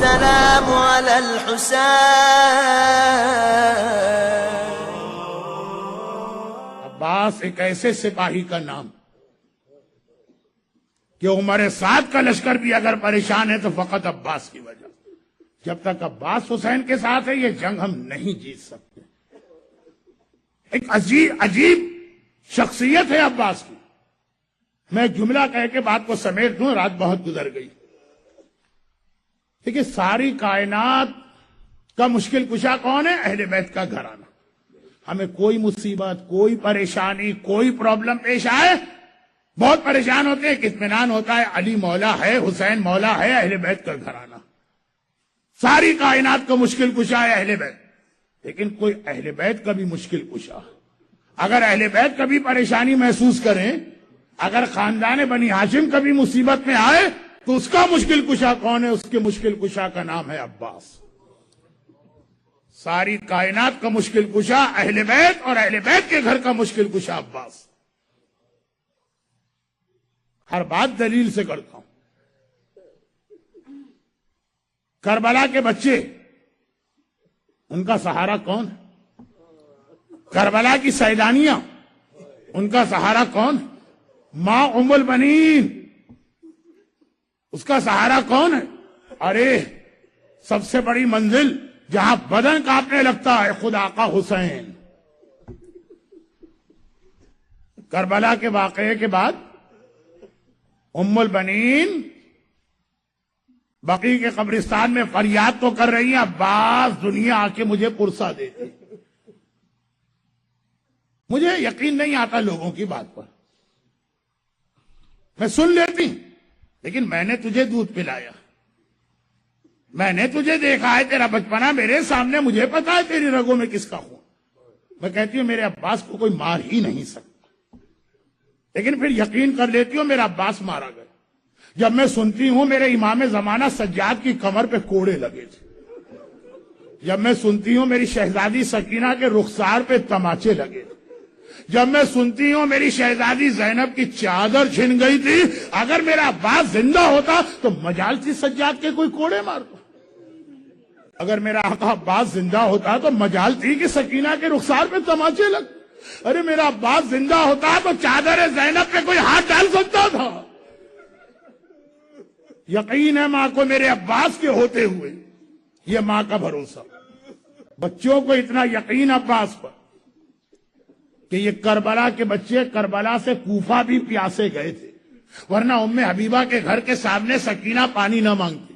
السلام على الحسين. عباس ایک ایسے سپاہی کا نام کہ عمر سعد کا لشکر بھی اگر پریشان ہے تو فقط عباس کی وجہ. جب تک عباس حسین کے ساتھ ہے یہ جنگ ہم نہیں جیت سکتے. ایک عجیب شخصیت ہے عباس کی. میں ایک جملہ کہہ کے بات کو سمیٹ دوں، رات بہت گزر گئی. دیکھیے ساری کائنات کا مشکل کشا کون ہے؟ اہل بیت کا گھرانہ. ہمیں کوئی مصیبت، کوئی پریشانی، کوئی پرابلم پیش آئے بہت پریشان ہوتے ہیں. اطمینان ہوتا ہے علی مولا ہے، حسین مولا ہے، اہل بیت کا گھرانہ. ساری کائنات کا مشکل کشا ہے اہل بیت. لیکن کوئی اہل بیت کا بھی مشکل کشا. اگر اہل بیت کبھی پریشانی محسوس کریں، اگر خاندان بنی ہاشم کبھی مصیبت میں آئے تو اس کا مشکل کشا کون ہے؟ اس کے مشکل کشا کا نام ہے عباس. ساری کائنات کا مشکل کشا اہل بیت، اور اہل بیت کے گھر کا مشکل کشا عباس. ہر بات دلیل سے کرتا ہوں. کربلا کے بچے، ان کا سہارا کون ہے؟ کربلا کی سیدانیاں، ان کا سہارا کون ہے؟ ماں ام البنین، اس کا سہارا کون ہے؟ ارے سب سے بڑی منزل جہاں بدن کانپنے لگتا ہے خود آقا حسین. کربلا کے واقعے کے بعد ام البنین بقیع کے قبرستان میں فریاد تو کر رہی ہیں، عباس دنیا آ کے مجھے پرسا دیتی. مجھے یقین نہیں آتا لوگوں کی بات پر. میں سن لیتی، لیکن میں نے تجھے دودھ پلایا، میں نے تجھے دیکھا ہے، تیرا بچپنا میرے سامنے، مجھے پتا ہے تیری رگوں میں کس کا خون. میں کہتی ہوں میرے عباس کو کوئی مار ہی نہیں سکتا. لیکن پھر یقین کر لیتی ہوں میرا عباس مارا گیا جب میں سنتی ہوں میرے امام زمانہ سجاد کی کمر پہ کوڑے لگے تھے، جب میں سنتی ہوں میری شہزادی سکینہ کے رخسار پہ تماچے لگے تھے، جب میں سنتی ہوں میری شہزادی زینب کی چادر چھن گئی تھی. اگر میرا عباس زندہ ہوتا تو مجال تھی سجاد کے کوئی کوڑے مارتا. اگر میرا آقا عباس زندہ ہوتا تو مجال تھی کہ سکینہ کے رخسار پہ تماچے لگ. ارے میرا عباس زندہ ہوتا تو چادر زینب پہ کوئی ہاتھ ڈال سکتا تھا. یقین ہے ماں کو میرے عباس کے ہوتے ہوئے. یہ ماں کا بھروسہ. بچوں کو اتنا یقین عباس پر کہ یہ کربلا کے بچے کربلا سے کوفہ بھی پیاسے گئے تھے، ورنہ ام حبیبہ کے گھر کے سامنے سکینہ پانی نہ مانگتی.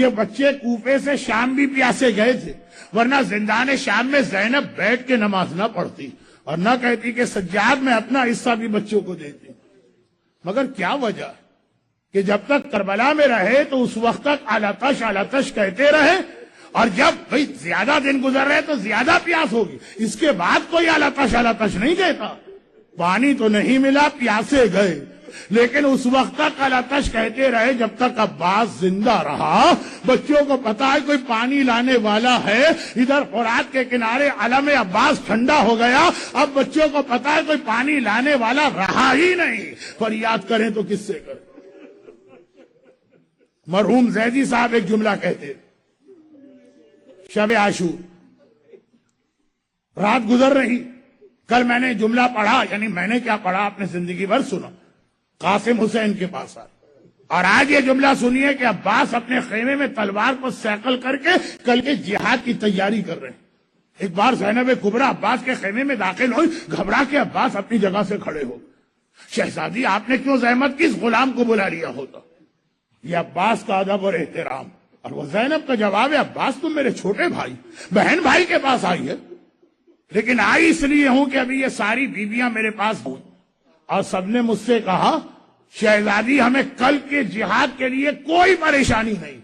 یہ بچے کوفے سے شام بھی پیاسے گئے تھے، ورنہ زندان شام میں زینب بیٹھ کے نماز نہ پڑھتی اور نہ کہتی کہ سجاد میں اپنا حصہ بھی بچوں کو دیتی. مگر کیا وجہ ہے کہ جب تک کربلا میں رہے تو اس وقت تک آلاتش کہتے رہے، اور جب بھئی زیادہ دن گزر رہے تو زیادہ پیاس ہوگی، اس کے بعد کوئی آلاتش نہیں کہتا. پانی تو نہیں ملا، پیاسے گئے، لیکن اس وقت تک آلاتش کہتے رہے جب تک عباس زندہ رہا. بچوں کو پتا ہے کوئی پانی لانے والا ہے. ادھر فرات کے کنارے علم عباس ٹھنڈا ہو گیا. اب بچوں کو پتا ہے کوئی پانی لانے والا رہا ہی نہیں. فریاد کریں تو کس سے کریں؟ مرحوم زیدی صاحب ایک جملہ کہتے، شب عاشور رات گزر رہی. کل میں نے جملہ پڑھا، یعنی میں نے کیا پڑھا اپنے زندگی بھر سنا، قاسم حسین کے پاس آئے. اور آج یہ جملہ سنیے کہ عباس اپنے خیمے میں تلوار پر سیکل کر کے کل کے جہاد کی تیاری کر رہے ہیں. ایک بار زینب کبریٰ عباس کے خیمے میں داخل ہوئی. گھبرا کے عباس اپنی جگہ سے کھڑے ہو. شہزادی آپ نے کیوں زحمت کی، اس غلام کو بلا لیا ہوتا. یہ عباس کا ادب اور احترام. اور وہ زینب کا جواب ہے، عباس تم میرے چھوٹے بھائی بہن بھائی کے پاس آئی ہے، لیکن آئی اس لیے ہوں کہ ابھی یہ ساری بیویاں میرے پاس ہوں. اور سب نے مجھ سے کہا شہزادی ہمیں کل کے جہاد کے لیے کوئی پریشانی نہیں،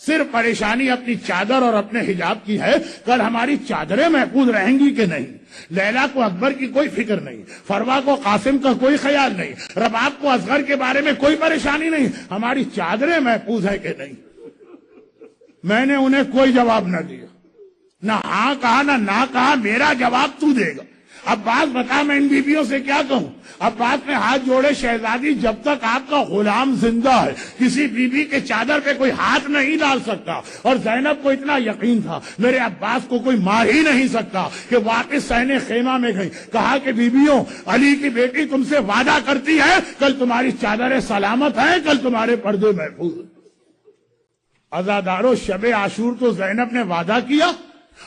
صرف پریشانی اپنی چادر اور اپنے حجاب کی ہے. کل ہماری چادریں محفوظ رہیں گی کہ نہیں؟ لیلا کو اکبر کی کوئی فکر نہیں، فروا کو قاسم کا کوئی خیال نہیں، رباب کو اصغر کے بارے میں کوئی پریشانی نہیں. ہماری چادریں محفوظ ہیں کہ نہیں؟ میں نے انہیں کوئی جواب نہ دیا، نہ ہاں کہا نہ کہا. میرا جواب تو دے گا. عباس بتا میں ان بیویوں سے کیا کہوں؟ عباس نے ہاتھ جوڑے، شہزادی جب تک آپ کا غلام زندہ ہے کسی بیوی کے چادر پہ کوئی ہاتھ نہیں ڈال سکتا. اور زینب کو اتنا یقین تھا میرے عباس کو کوئی مار ہی نہیں سکتا کہ واپس سہنے خیمہ میں گئی. کہا کہ بیویوں، علی کی بیٹی تم سے وعدہ کرتی ہے کل تمہاری چادریں سلامت ہیں، کل تمہارے پردے محفوظ ہیں. عزادارو، شب عاشور تو زینب نے وعدہ کیا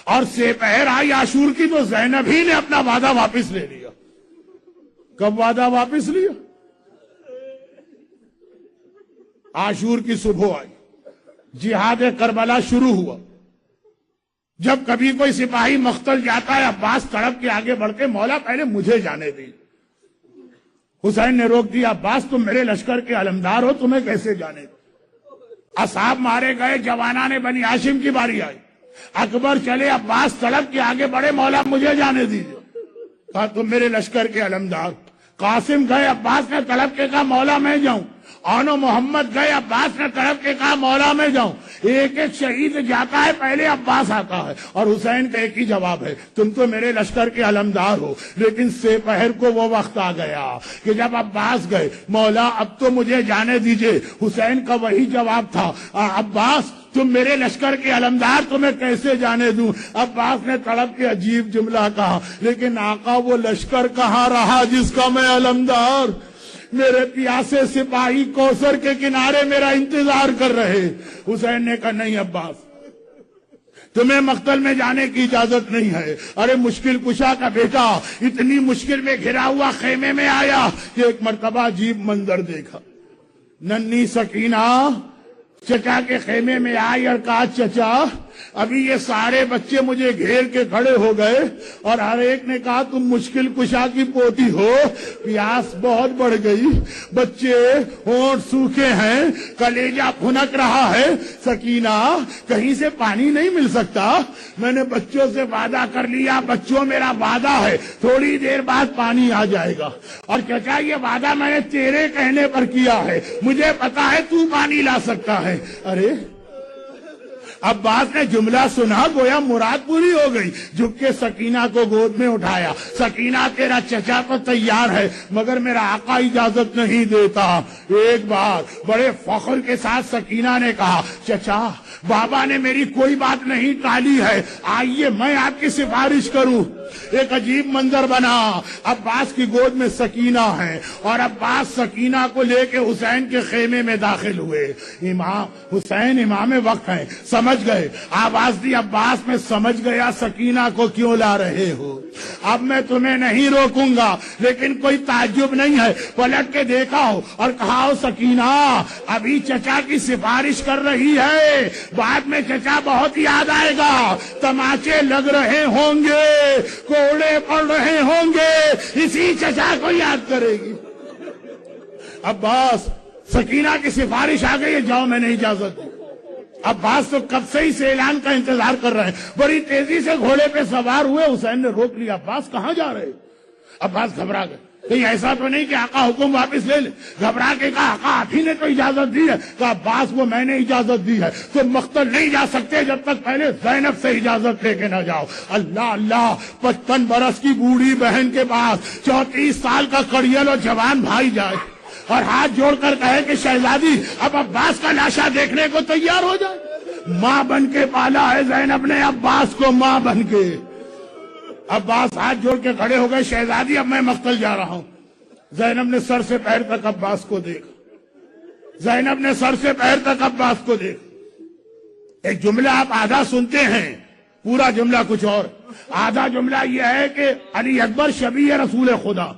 اور سپہر آئی عاشور کی تو زینب ہی نے اپنا وعدہ واپس لے لیا. کب وعدہ واپس لیا؟ عاشور کی صبح آئی، جہاد کربلا شروع ہوا. جب کبھی کوئی سپاہی مقتل جاتا ہے عباس تڑپ کے آگے بڑھ کے مولا پہلے مجھے جانے دی. حسین نے روک دیا، عباس تم میرے لشکر کے علمدار ہو، تمہیں کیسے جانے دی؟ اصحاب مارے گئے، جوانان بنی ہاشم کی باری آئی. اکبر چلے، عباس تڑپ کے آگے بڑھے، مولا مجھے جانے دیجیے. کہا تم میرے لشکر کے علمدار. قاسم گئے، عباس نے تڑپ کے کہا مولا میں جاؤں. آنو محمد گئے، عباس نے تڑپ کے کہا مولا میں جاؤں. ایک ایک شہید جاتا ہے، پہلے عباس آتا ہے. اور حسین کا ایک ہی جواب ہے، تم تو میرے لشکر کے علمدار ہو. لیکن سپہر کو وہ وقت آ گیا کہ جب عباس گئے، مولا اب تو مجھے جانے دیجئے. حسین کا وہی جواب تھا، عباس تم میرے لشکر کے علمدار، تمہیں کیسے جانے دوں؟ عباس نے تڑپ کے عجیب جملہ کہا، لیکن آقا وہ لشکر کہاں رہا جس کا میں علمدار؟ میرے پیاسے سپاہی کوثر کے کنارے میرا انتظار کر رہے. حسین نے کہا نہیں عباس، تمہیں مقتل میں جانے کی اجازت نہیں ہے. ارے مشکل کشا کا بیٹا اتنی مشکل میں گھرا ہوا خیمے میں آیا کہ ایک مرتبہ عجیب منظر دیکھا. ننھی سکینہ چچا کے خیمے میں آئی اور کہا چچا ابھی یہ سارے بچے مجھے گھیر کے کھڑے ہو گئے اور ہر ایک نے کہا تم مشکل کشا کی پوتی ہو، پیاس بہت بڑھ گئی، بچے ہونٹ سوکھے ہیں، کلیجہ پھنک رہا ہے. سکینہ کہیں سے پانی نہیں مل سکتا؟ میں نے بچوں سے وعدہ کر لیا، بچوں میرا وعدہ ہے تھوڑی دیر بعد پانی آ جائے گا. اور چچا یہ وعدہ میں نے تیرے کہنے پر کیا ہے، مجھے پتا ہے تو پانی لا سکتا ہے. ارے عباس نے جملہ سنا، گویا مراد پوری ہو گئی. جھک کے سکینہ کو گود میں اٹھایا. سکینہ تیرا چچا تو تیار ہے مگر میرا آقا اجازت نہیں دیتا. ایک بار بڑے فخر کے ساتھ سکینہ نے کہا چچا بابا نے میری کوئی بات نہیں ٹالی ہے، آئیے میں آپ کی سفارش کروں. ایک عجیب منظر بنا، عباس کی گود میں سکینہ ہے اور عباس سکینہ کو لے کے حسین کے خیمے میں داخل ہوئے. امام حسین امام وقت ہیں، سمجھ گئے. آواز دی عباس میں سمجھ گیا سکینہ کو کیوں لا رہے ہو، اب میں تمہیں نہیں روکوں گا. لیکن کوئی تعجب نہیں ہے، پلٹ کے دیکھا ہو اور کہا ہو سکینہ ابھی چچا کی سفارش کر رہی ہے، بعد میں چچا بہت یاد آئے گا، تماچے لگ رہے ہوں گے، کوڑے پڑ رہے ہوں گے، اسی چچا کو یاد کرے گی. عباس سکینہ کی سفارش آ گئی ہے، جاؤ میں نے اجازت دی. عباس تو کب سے اس اعلان کا انتظار کر رہے ہیں. بڑی تیزی سے گھوڑے پہ سوار ہوئے. حسین نے روک لیا، عباس کہاں جا رہے؟ عباس گھبرا گئے، کہیں ایسا تو نہیں کہ آقا حکم واپس لے لے. گھبرا کے کہا آقا آپ ہی نے تو اجازت دی ہے. کہا عباس وہ میں نے اجازت دی ہے، تو مقتل نہیں جا سکتے جب تک پہلے زینب سے اجازت لے کے نہ جاؤ. اللہ اللہ، 55 برس کی بوڑھی بہن کے پاس 34 سال کا کڑیل اور جوان بھائی جائے اور ہاتھ جوڑ کر کہے کہ شہزادی اب عباس کا لاشا دیکھنے کو تیار ہو جائے. ماں بن کے پالا ہے زینب نے عباس کو، ماں بن کے. عباس ہاتھ جوڑ کے کھڑے ہو گئے، شہزادی اب میں مقتل جا رہا ہوں. زینب نے سر سے پیر تک عباس کو دیکھا، زینب نے سر سے پیر تک عباس کو دیکھا. ایک جملہ آپ آدھا سنتے ہیں، پورا جملہ کچھ اور. آدھا جملہ یہ ہے کہ علی اکبر شبیہ رسول خدا،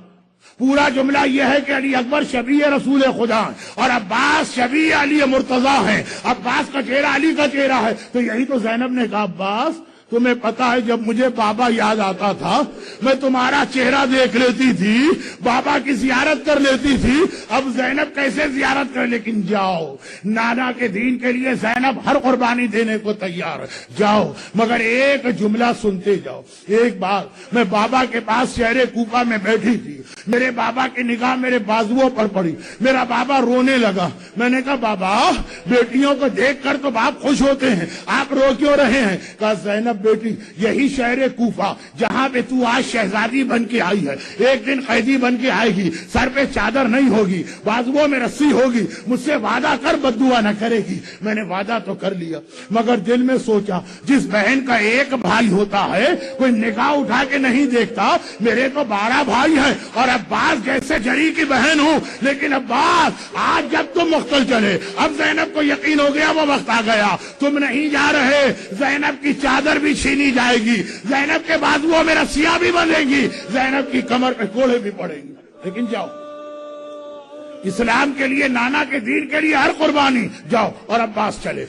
پورا جملہ یہ ہے کہ علی اکبر شبیہ رسول خدا اور عباس شبیہ علی مرتضیٰ ہیں. عباس کا چہرہ علی کا چہرہ ہے. تو یہی تو زینب نے کہا عباس تمہیں پتا ہے جب مجھے بابا یاد آتا تھا میں تمہارا چہرہ دیکھ لیتی تھی، بابا کی زیارت کر لیتی تھی، اب زینب کیسے زیارت کر. لیکن جاؤ، نانا کے دین کے لیے زینب ہر قربانی دینے کو تیار، جاؤ مگر ایک جملہ سنتے جاؤ. ایک بار میں بابا کے پاس شہر کوفہ میں بیٹھی تھی، میرے بابا کی نگاہ میرے بازوؤں پر پڑی، میرا بابا رونے لگا. میں نے کہا بابا بیٹیوں کو دیکھ کر تو باپ خوش ہوتے ہیں، آپ رو کیوں رہے ہیں؟ کہا زینب بیٹی یہی شہر کوفہ جہاں یہاں پہ تو آج شہزادی بن کے آئی ہے، ایک دن قیدی بن کے آئے گی، سر پہ چادر نہیں ہوگی، بازوؤں میں رسی ہوگی، مجھ سے وعدہ کر بد دعا نہ کرے گی۔ میں نے وعدہ تو کر لیا، مگر دل میں سوچا جس بہن کا ایک بھائی ہوتا ہے کوئی نگاہ اٹھا کے نہیں دیکھتا، میرے تو 12 بھائی ہیں اور عباس جیسے جری کی بہن ہوں، لیکن عباس آج جب تم مختل چلے، اب زینب کو یقین ہو گیا وہ وقت آ گیا، تم نہیں جا رہے، زینب کی چادر بھی چھینی جائے گی، زینب کے بازوؤں میں رسیاں بھی بندھیں گی، زینب کی کمر پہ کوڑے بھی پڑیں گے، لیکن جاؤ، اسلام کے لیے، نانا کے دین کے لیے ہر قربانی، جاؤ۔ اور عباس چلے۔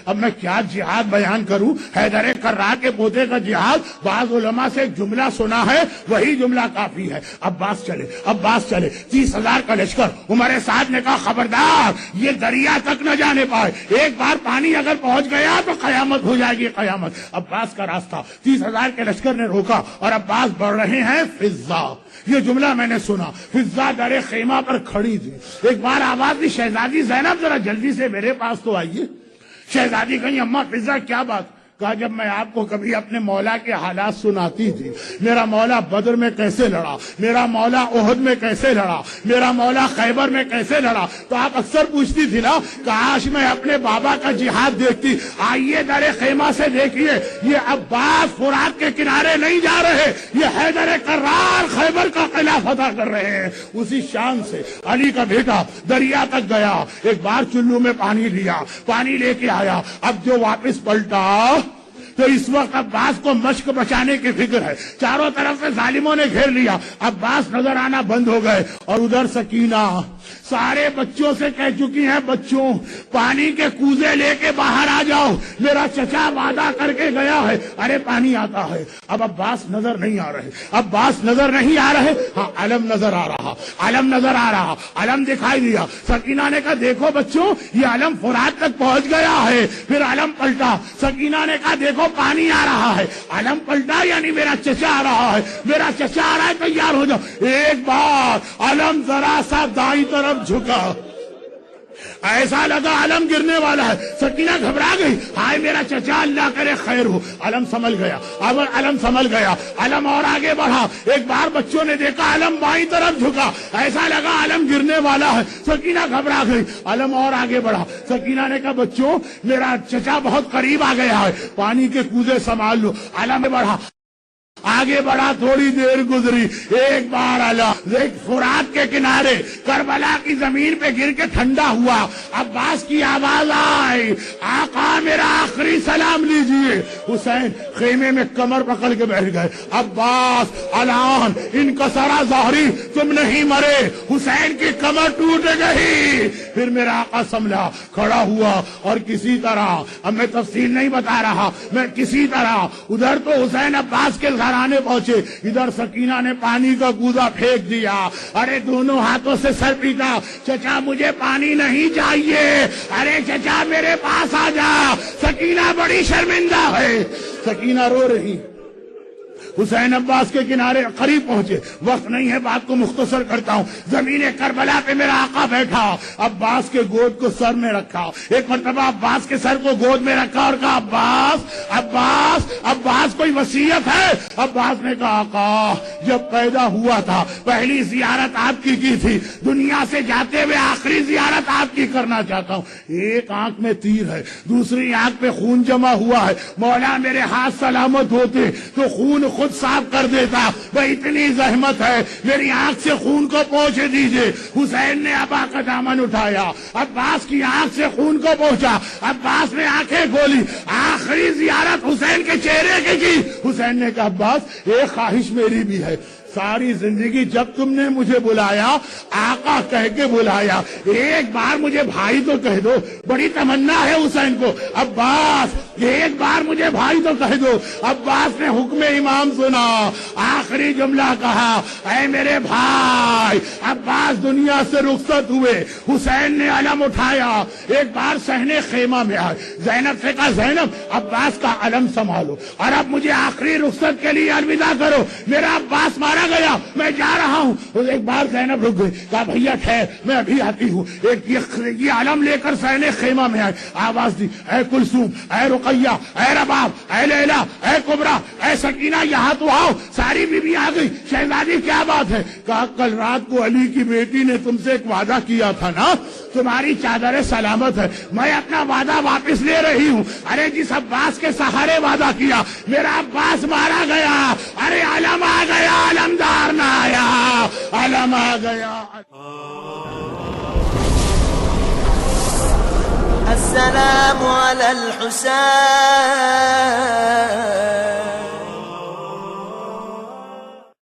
اب میں کیا جہاد بیان کروں، حیدر کرار کے پوتے کا جہاد، بعض علماء سے ایک جملہ سنا ہے، وہی جملہ کافی ہے۔ عباس چلے 30,000 کا لشکر۔ عمر سعد نے کہا خبردار یہ دریا تک نہ جانے پائے، ایک بار پانی اگر پہنچ گیا تو قیامت ہو جائے گی، قیامت۔ عباس کا راستہ 30,000 کے لشکر نے روکا اور عباس بڑھ رہے ہیں فضا۔ یہ جملہ میں نے سنا، فضا در خیمہ پر کھڑی تھی، ایک بار آواز دی شہزادی زینب ذرا جلدی سے میرے پاس تو آئیے۔ شہزادی کہیں اماں فضا کیا بات؟ کہا جب میں آپ کو کبھی اپنے مولا کے حالات سناتی تھی، میرا مولا بدر میں کیسے لڑا، میرا مولا احد میں کیسے لڑا، میرا مولا خیبر میں کیسے لڑا، تو آپ اکثر پوچھتی تھی نا کاش میں اپنے بابا کا جہاد دیکھتی۔ آئیے در خیمہ سے دیکھیے، یہ عباس فرات کے کنارے نہیں جا رہے، یہ حیدر کرار خیبر کا قلعہ فتح کر رہے ہیں۔ اسی شان سے علی کا بیٹا دریا تک گیا، ایک بار چلو میں پانی لیا، پانی لے کے آیا، اب جو واپس پلٹا تو اس وقت عباس کو مشق بچانے کی فکر ہے، چاروں طرف سے ظالموں نے گھیر لیا، عباس نظر آنا بند ہو گئے، اور ادھر سکینہ سارے بچوں سے کہہ چکی ہیں بچوں پانی کے کوزے لے کے باہر آ جاؤ، میرا چچا وعدہ کر کے گیا ہے۔ ارے پانی آتا ہے، اب عباس نظر نہیں آ رہے، ہاں علم نظر آ رہا، علم دکھائی دیا۔ سکینہ نے کہا دیکھو بچوں یہ علم فرات تک پہنچ گیا ہے، پھر علم پلٹا، سکینہ نے کہا دیکھو پانی آ رہا ہے، علم پلٹا یعنی میرا چچا آ رہا ہے، تیار ہو جاؤ۔ ایک بار علم ذرا سا دائیں طرف جھکا، ایسا لگا علم گرنے والا ہے، سکینہ گھبرا گئی، ہائے میرا چچا اللہ کرے خیر ہو۔ علم سنبھل گیا، علم اور آگے بڑھا، ایک بار بچوں نے دیکھا علم بائیں طرف جھکا، ایسا لگا علم گرنے والا ہے، سکینہ گھبرا گئی، علم اور آگے بڑھا۔ سکینہ نے کہا بچوں میرا چچا بہت قریب آ گیا ہے، پانی کے کوزے سنبھال لو۔ علم بڑھا، آگے بڑھا، تھوڑی دیر گزری، ایک بار فرات کے کنارے کربلا کی زمین پہ گر کے ٹھنڈا ہوا، عباس کی آواز آئی آقا میرا آخری سلام لیجئے۔ حسین خیمے میں کمر پکڑ کے بیٹھ گئے، عباس الان انکسر ظہری، تم نہیں مرے، حسین کی کمر ٹوٹ گئی۔ پھر میرا آقا سنبھلا، کھڑا ہوا، اور کسی طرح، اب میں تفصیل نہیں بتا رہا، میں کسی طرح ادھر تو حسین عباس کے آنے پہنچے، ادھر سکینہ نے پانی کا کوزہ پھینک دیا، ارے دونوں ہاتھوں سے سر پیٹا، چچا مجھے پانی نہیں چاہیے، ارے چچا میرے پاس آ جا۔ سکینہ بڑی شرمندہ ہے، سکینہ رو رہی۔ حسین عباس کے کنارے قریب پہنچے، وقت نہیں ہے بات کو مختصر کرتا ہوں، زمین کربلا پہ میرا آقا بیٹھا، عباس کے گود کو سر میں رکھا، ایک مرتبہ عباس کے سر کو گود میں رکھا اور کہا عباس کوئی وصیت ہے؟ عباس نے کہا آقا جب پیدا ہوا تھا پہلی زیارت آپ کی تھی، دنیا سے جاتے ہوئے آخری زیارت آپ کی کرنا چاہتا ہوں۔ ایک آنکھ میں تیر ہے، دوسری آنکھ پہ خون جمع ہوا ہے، مولا میرے ہاتھ سلامت ہوتے تو خون خود صاف کر دیتا، وہ اتنی زحمت ہے میری آنکھ سے خون کو پہنچ دیجئے۔ حسین نے ابا کا دامن اٹھایا، عباس کی آنکھ سے خون کو پہنچا، عباس نے آنکھیں کھولی، آخری زیارت حسین کے چہرے کی۔ حسین نے کہا عباس ایک خواہش میری بھی ہے، ساری زندگی جب تم نے مجھے بلایا آقا کہہ کے بلایا، ایک بار مجھے بھائی تو کہہ دو، بڑی تمنا ہے حسین کو، عباس ایک بار مجھے بھائی تو کہہ دو۔ عباس نے حکم امام سنا، آخری جملہ کہا اے میرے بھائی۔ عباس دنیا سے رخصت ہوئے، حسین نے علم اٹھایا، ایک بار صحنے خیمہ میں آئے، زینب سے کہا زینب عباس کا علم سنبھالو اور اب مجھے آخری رخصت کے لیے الوداع کرو، میرا عباس مارا مارا گیا، میں جا رہا ہوں. ایک بار زینب رک گئی، کہا بھیا ٹھہر میں ابھی آتی ہوں. ایک یہ علم لے کر سینے خیمہ میں آئے، آواز دی اے کلثوم، اے رقیہ، اے رباب، اے لیلا، اے کبرا، اے سکینہ، یہاں تو آؤ. ساری بیوی آ گئی. شہزادی کیا بات ہے؟ کہا کل رات کو علی کی بیٹی نے تم سے ایک وعدہ کیا تھا نا، تمہاری چادر سلامت ہے، میں اپنا وعدہ واپس لے رہی ہوں. ارے جس عباس کے سہارے وعدہ کیا، میرا عباس مارا گیا. ارے علم آ گیا، علمدار نہ آیا، علم آ گیا. السلام على الحسين